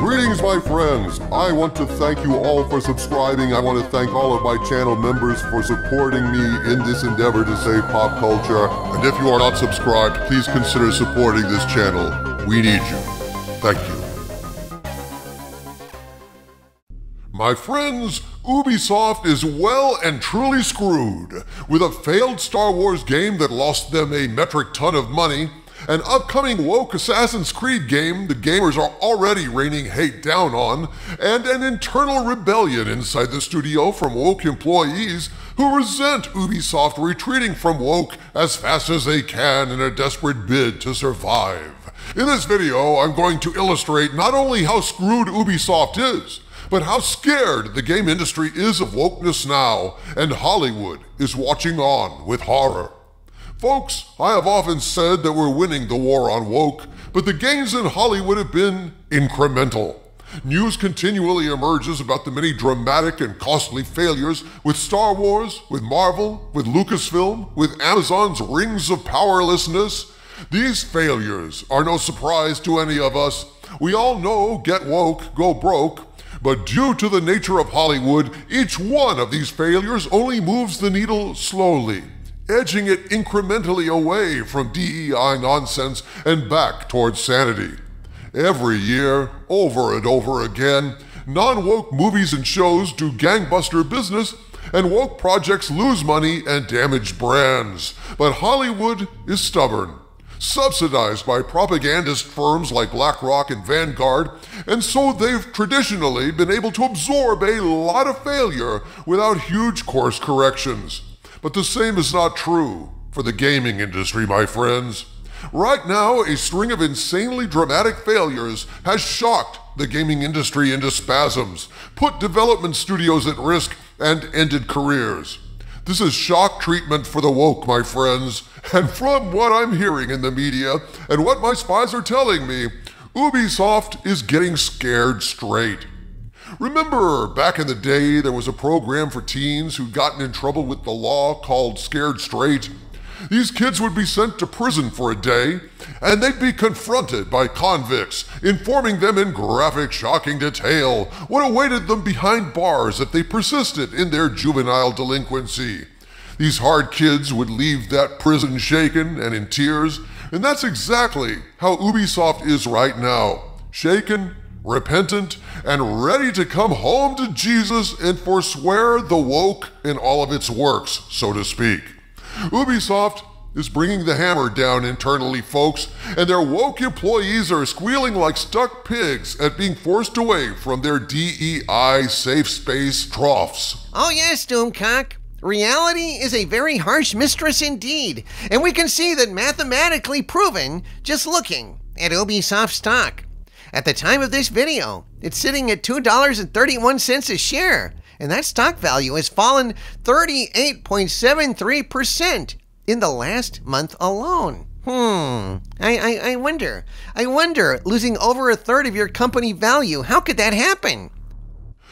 Greetings, my friends. I want to thank you all for subscribing. I want to thank all of my channel members for supporting me in this endeavor to save pop culture. And if you are not subscribed, please consider supporting this channel. We need you. Thank you. My friends, UbiSoft is well and truly screwed. With a failed Star Wars game that lost them a metric ton of money, an upcoming woke Assassin's Creed game the gamers are already raining hate down on, and an internal rebellion inside the studio from woke employees who resent Ubisoft retreating from woke as fast as they can in a desperate bid to survive. In this video, I'm going to illustrate not only how screwed Ubisoft is, but how scared the game industry is of wokeness now, and Hollywood is watching on with horror. Folks, I have often said that we're winning the war on woke, but the gains in Hollywood have been incremental. News continually emerges about the many dramatic and costly failures with Star Wars, with Marvel, with Lucasfilm, with Amazon's rings of powerlessness. These failures are no surprise to any of us. We all know get woke, go broke. But due to the nature of Hollywood, each one of these failures only moves the needle slowly, edging it incrementally away from DEI nonsense and back towards sanity. Every year, over and over again, non-woke movies and shows do gangbuster business, and woke projects lose money and damage brands. But Hollywood is stubborn, subsidized by propagandist firms like BlackRock and Vanguard, and so they've traditionally been able to absorb a lot of failure without huge course corrections. But the same is not true for the gaming industry, my friends. Right now, a string of insanely dramatic failures has shocked the gaming industry into spasms, put development studios at risk, and ended careers. This is shock treatment for the woke, my friends, and from what I'm hearing in the media and what my spies are telling me, Ubisoft is getting scared straight. Remember, back in the day, there was a program for teens who'd gotten in trouble with the law called Scared Straight. These kids would be sent to prison for a day, and they'd be confronted by convicts, informing them in graphic, shocking detail what awaited them behind bars if they persisted in their juvenile delinquency. These hard kids would leave that prison shaken and in tears, and that's exactly how Ubisoft is right now. Shaken, repentant, and ready to come home to Jesus and forswear the woke in all of its works, so to speak. Ubisoft is bringing the hammer down internally, folks, and their woke employees are squealing like stuck pigs at being forced away from their DEI safe space troughs. Oh yes, Doomcock. Reality is a very harsh mistress indeed, and we can see that mathematically proven just looking at Ubisoft stock. At the time of this video, it's sitting at $2.31 a share, and that stock value has fallen 38.73% in the last month alone. I wonder, losing over a third of your company value, how could that happen?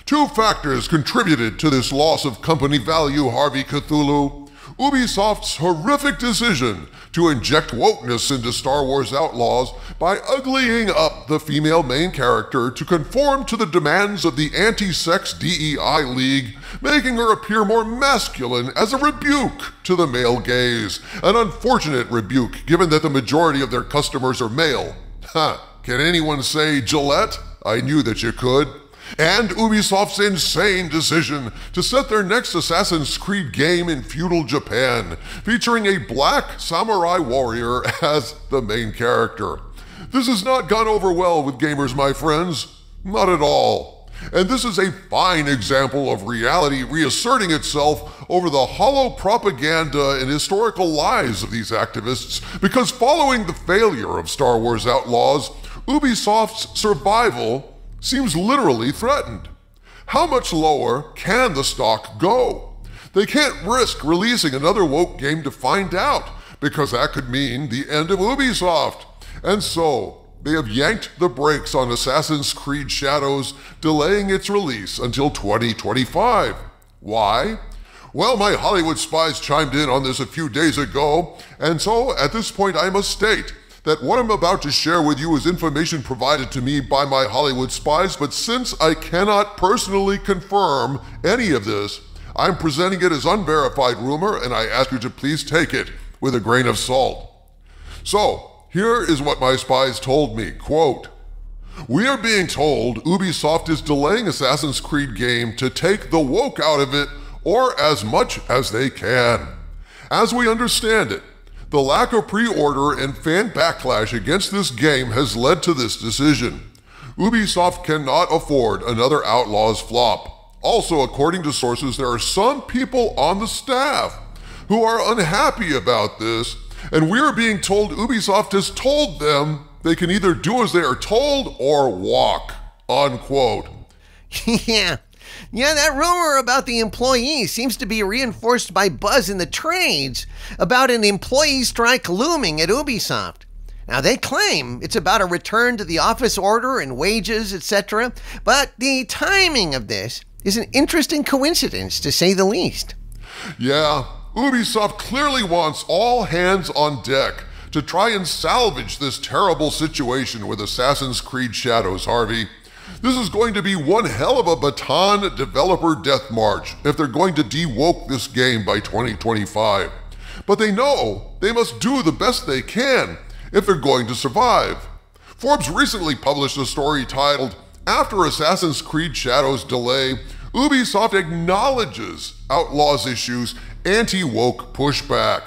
Two factors contributed to this loss of company value, Harvey Cthulhu. Ubisoft's horrific decision to inject wokeness into Star Wars Outlaws by uglying up the female main character to conform to the demands of the anti-sex DEI League, making her appear more masculine as a rebuke to the male gaze. An unfortunate rebuke, given that the majority of their customers are male. Can anyone say Gillette? I knew that you could. And Ubisoft's insane decision to set their next Assassin's Creed game in feudal Japan, featuring a black samurai warrior as the main character. This has not gone over well with gamers, my friends. Not at all. And this is a fine example of reality reasserting itself over the hollow propaganda and historical lies of these activists, because following the failure of Star Wars Outlaws, Ubisoft's survival seems literally threatened. How much lower can the stock go? They can't risk releasing another woke game to find out, because that could mean the end of Ubisoft. And so, they have yanked the brakes on Assassin's Creed Shadows, delaying its release until 2025. Why? Well, my Hollywood spies chimed in on this a few days ago, and so at this point I must state that what I'm about to share with you is information provided to me by my Hollywood spies, but since I cannot personally confirm any of this, I'm presenting it as unverified rumor, and I ask you to please take it with a grain of salt. So, here is what my spies told me, quote, "We are being told UbiSoft is delaying Assassin's Creed game to take the woke out of it, or as much as they can. As we understand it, the lack of pre-order and fan backlash against this game has led to this decision. UbiSoft cannot afford another Outlaws flop. Also, according to sources, there are some people on the staff who are unhappy about this, and we're being told Ubisoft has told them they can either do as they are told or walk," unquote. Yeah, that rumor about the employees seems to be reinforced by buzz in the trades about an employee strike looming at Ubisoft. Now, they claim it's about a return to the office order and wages, etc., but the timing of this is an interesting coincidence, to say the least. Yeah, Ubisoft clearly wants all hands on deck to try and salvage this terrible situation with Assassin's Creed Shadows, Harvey. This is going to be one hell of a baton developer death march if they're going to de-woke this game by 2025. But they know they must do the best they can if they're going to survive. Forbes recently published a story titled, "After Assassin's Creed Shadows delay, Ubisoft acknowledges Outlaws issues anti-woke pushback."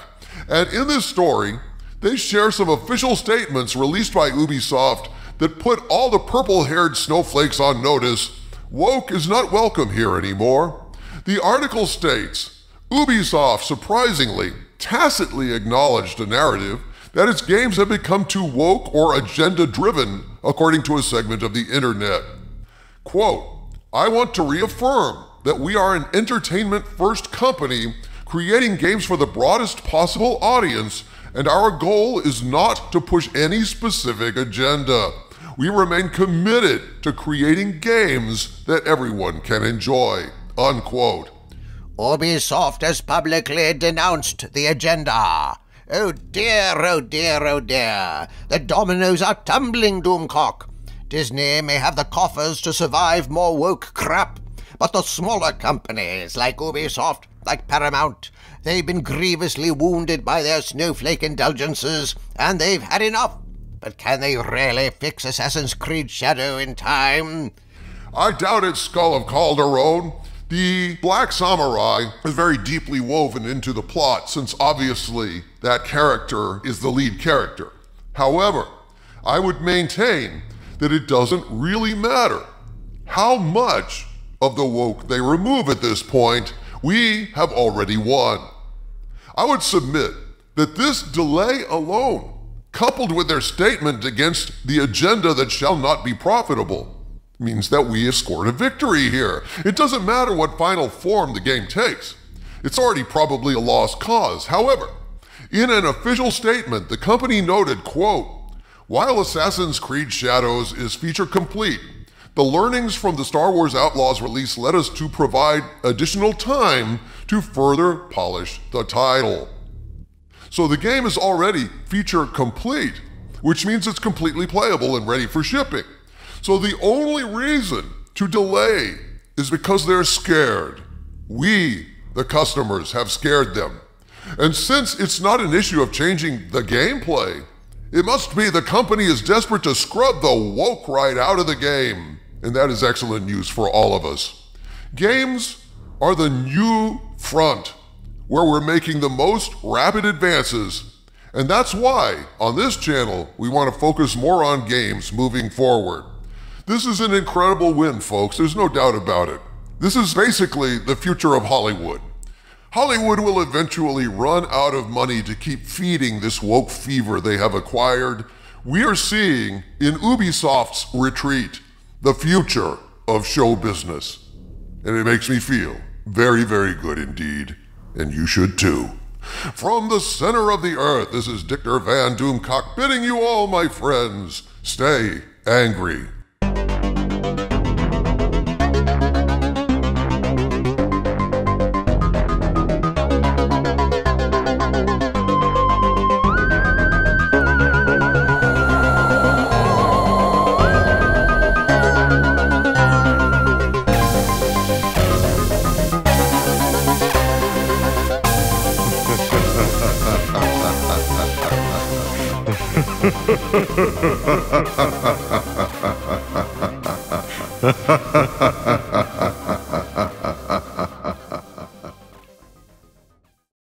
And in this story, they share some official statements released by Ubisoft that put all the purple-haired snowflakes on notice. Woke is not welcome here anymore. The article states, Ubisoft surprisingly, tacitly acknowledged a narrative that its games have become too woke or agenda-driven, according to a segment of the internet. Quote, "I want to reaffirm that we are an entertainment-first company creating games for the broadest possible audience, and our goal is not to push any specific agenda. We remain committed to creating games that everyone can enjoy," unquote. Ubisoft has publicly denounced the agenda. Oh dear, oh dear, oh dear. The dominoes are tumbling, Doomcock. Disney may have the coffers to survive more woke crap, but the smaller companies like Ubisoft, like Paramount, they've been grievously wounded by their snowflake indulgences, and they've had enough. But can they really fix Assassin's Creed Shadow in time? I doubt it, Skull of Calderon. The Black Samurai is very deeply woven into the plot, since obviously that character is the lead character. However, I would maintain that it doesn't really matter how much of the woke they remove at this point. We have already won. I would submit that this delay alone, coupled with their statement against the agenda that shall not be profitable, means that we have scored a victory here. It doesn't matter what final form the game takes. It's already probably a lost cause. However, in an official statement, the company noted, quote, "While Assassin's Creed Shadows is feature complete, the learnings from the Star Wars Outlaws release led us to provide additional time to further polish the title." So the game is already feature complete, which means it's completely playable and ready for shipping. So the only reason to delay is because they're scared. We, the customers, have scared them. And since it's not an issue of changing the gameplay, it must be the company is desperate to scrub the woke right out of the game. And that is excellent news for all of us. Games are the new front, where we're making the most rapid advances. And that's why, on this channel, we want to focus more on games moving forward. This is an incredible win, folks. There's no doubt about it. This is basically the future of Hollywood. Hollywood will eventually run out of money to keep feeding this woke fever they have acquired. We are seeing, in Ubisoft's retreat, the future of show business. And it makes me feel very, very good indeed. And you should too. From the center of the earth, this is Dictor Van Doomcock bidding you all, my friends, stay angry. ha ha ha